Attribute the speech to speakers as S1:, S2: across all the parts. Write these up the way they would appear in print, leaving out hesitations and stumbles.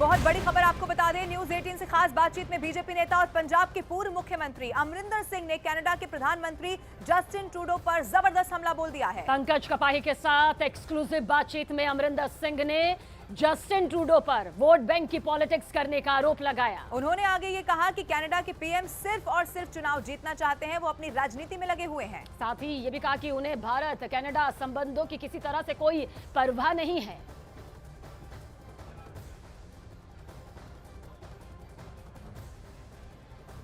S1: बहुत बड़ी खबर आपको बता दें, न्यूज 18 से खास बातचीत में बीजेपी नेता और पंजाब के पूर्व मुख्यमंत्री अमरिंदर सिंह ने कनाडा के प्रधानमंत्री जस्टिन ट्रूडो पर जबरदस्त हमला बोल दिया है।
S2: पंकज कपाही के साथ एक्सक्लूसिव बातचीत में अमरिंदर सिंह ने जस्टिन ट्रूडो पर वोट बैंक की पॉलिटिक्स करने का आरोप लगाया।
S1: उन्होंने आगे ये कहा कि कनाडा के पीएम सिर्फ और सिर्फ चुनाव जीतना चाहते हैं, वो अपनी राजनीति में लगे हुए हैं।
S2: साथ ही ये भी कहा कि उन्हें भारत कनाडा संबंधों की किसी तरह से कोई परवाह नहीं है।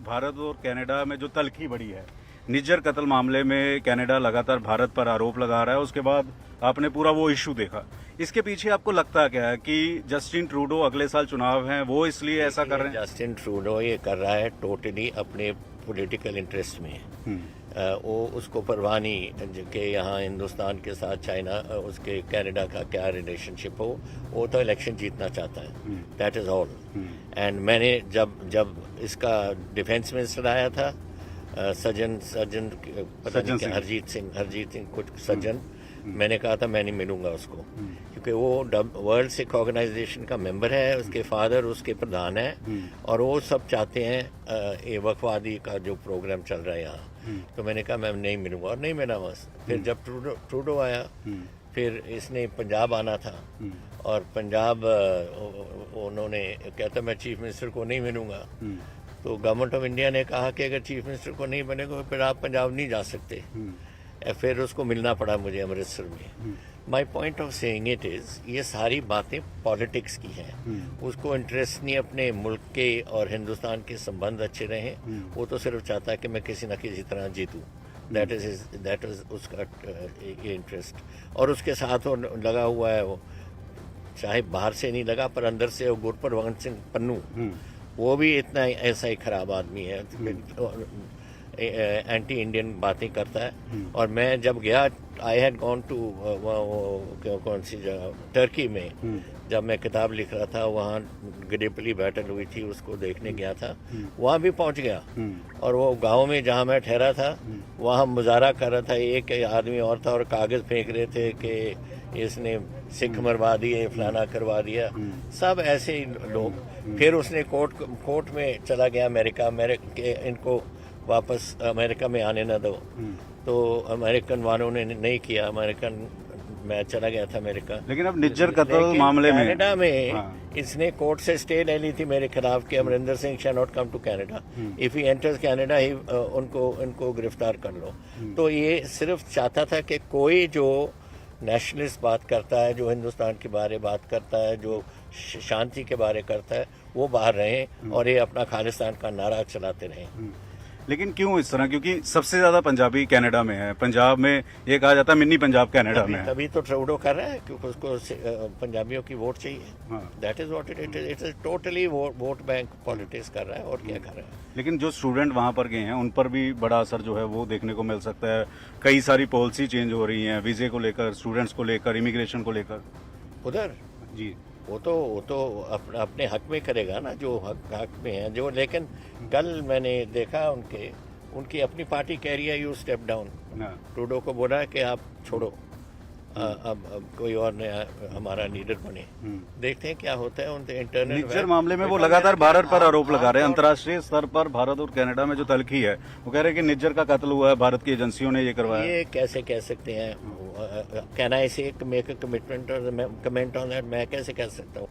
S3: भारत और कनाडा में जो तल्खी बढ़ी है, निज्जर कत्ल मामले में कनाडा लगातार भारत पर आरोप लगा रहा है। उसके बाद आपने पूरा वो इश्यू देखा, इसके पीछे आपको लगता क्या है कि जस्टिन ट्रूडो अगले साल चुनाव हैं, वो इसलिए ऐसा कर रहे हैं?
S4: जस्टिन ट्रूडो ये कर रहा है टोटली अपने पॉलिटिकल इंटरेस्ट में। वो उसको परवाह नहीं कि यहाँ हिंदुस्तान के साथ चाइना उसके कनाडा का क्या रिलेशनशिप हो, वो तो इलेक्शन जीतना चाहता है, दैट इज ऑल। एंड मैंने जब इसका डिफेंस मिनिस्टर आया था सज्जन हरजीत सिंह कुछ सज्जन, मैंने कहा था मैं नहीं मिलूंगा उसको, क्योंकि वो वर्ल्ड सिख ऑर्गेनाइजेशन का मेंबर है, उसके फादर उसके प्रधान है, और वो सब चाहते हैं ये वक्फवादी का जो प्रोग्राम चल रहा है यहाँ। तो मैंने कहा मैं नहीं मिलूंगा, और नहीं मिला बस। फिर जब ट्रूडो आया, फिर इसने पंजाब आना था, और पंजाब उन्होंने कहता मैं चीफ मिनिस्टर को नहीं मिलूंगा। तो गवर्नमेंट ऑफ इंडिया ने कहा कि अगर चीफ मिनिस्टर को नहीं बनेगा फिर आप पंजाब नहीं जा सकते। फिर उसको मिलना पड़ा मुझे अमृतसर में। My point of saying it is, ये सारी बातें पॉलिटिक्स की हैं। उसको इंटरेस्ट नहीं अपने मुल्क के और हिंदुस्तान के संबंध अच्छे रहें, वो तो सिर्फ चाहता है कि मैं किसी न किसी तरह जीतूं। दैट इज उसका ये इंटरेस्ट, और उसके साथ वो लगा हुआ है, वो चाहे बाहर से नहीं लगा पर अंदर से वो गुरप्रवंत सिंह पन्नू, वो भी इतना ऐसा ही खराब आदमी है, एंटी इंडियन बातें करता है। और मैं जब गया, आई हैड गॉन टू कौन सी जगह, टर्की में, जब मैं किताब लिख रहा था, वहाँ गडिपली बैटल हुई थी, उसको देखने गया था, वहाँ भी पहुँच गया। और वो गांव में जहाँ मैं ठहरा था, वहाँ मुजाहरा कर रहा था एक आदमी और था, और कागज फेंक रहे थे कि इसने सिख मरवा दिए, फलाना करवा दिया, सब ऐसे ही लोग। फिर उसने कोर्ट में चला गया अमेरिका के इनको वापस अमेरिका में आने न दो, तो अमेरिकन वालों ने नहीं किया, मैं चला गया था अमेरिका।
S3: लेकिन अब निज्जर कत्ल मामले में
S4: कनाडा में इसने कोर्ट से स्टे ले ली थी मेरे खिलाफ कि Amarinder Singh shall not come to Canada, if he enters Canada ही उनको गिरफ्तार कर लो। तो ये सिर्फ चाहता था कि कोई जो नेशनलिस्ट बात करता है, जो हिंदुस्तान के बारे बात करता है, जो शांति के बारे करता है, वो बाहर रहें और ये अपना खालिस्तान का नारा चलाते रहें।
S3: लेकिन क्यों इस तरह? क्योंकि सबसे ज्यादा पंजाबी कनाडा में है, पंजाब में ये कहा जाता है मिनी पंजाब कनाडा में है।
S4: तभी तो ट्रूडो कर रहा है, क्योंकि उसको पंजाबियों की वोट चाहिए। That is what it is totally vote bank politics कर रहा है, और क्या कर रहा है।
S3: लेकिन जो स्टूडेंट वहां पर गए हैं, उन पर भी बड़ा असर जो है वो देखने को मिल सकता है। कई सारी पॉलिसी चेंज हो रही हैं, वीजे को लेकर, स्टूडेंट्स को लेकर, इमिग्रेशन को लेकर।
S4: उधर
S3: जी
S4: वो तो अपने हक में करेगा ना, जो हक में है जो। लेकिन कल मैंने देखा उनकी अपनी पार्टी कह रही है यू स्टेप डाउन। ट्रूडो को बोला है कि आप छोड़ो, अब कोई और नया हमारा लीडर बने। देखते हैं क्या होता है उनके इंटरनल
S3: निज्जर मामले में। वो लगातार भारत पर आरोप लगा रहे हैं। अंतर्राष्ट्रीय स्तर पर भारत और कनाडा में जो तल्खी है, वो कह रहे हैं कि निज्जर का कत्ल हुआ है, भारत की एजेंसियों ने ये करवाया।
S4: ये कैसे कह सकते हैं? कैन आई से मेक अ कमिटमेंट और कमेंट ऑन दैट? मैं कैसे कह सकता हूँ?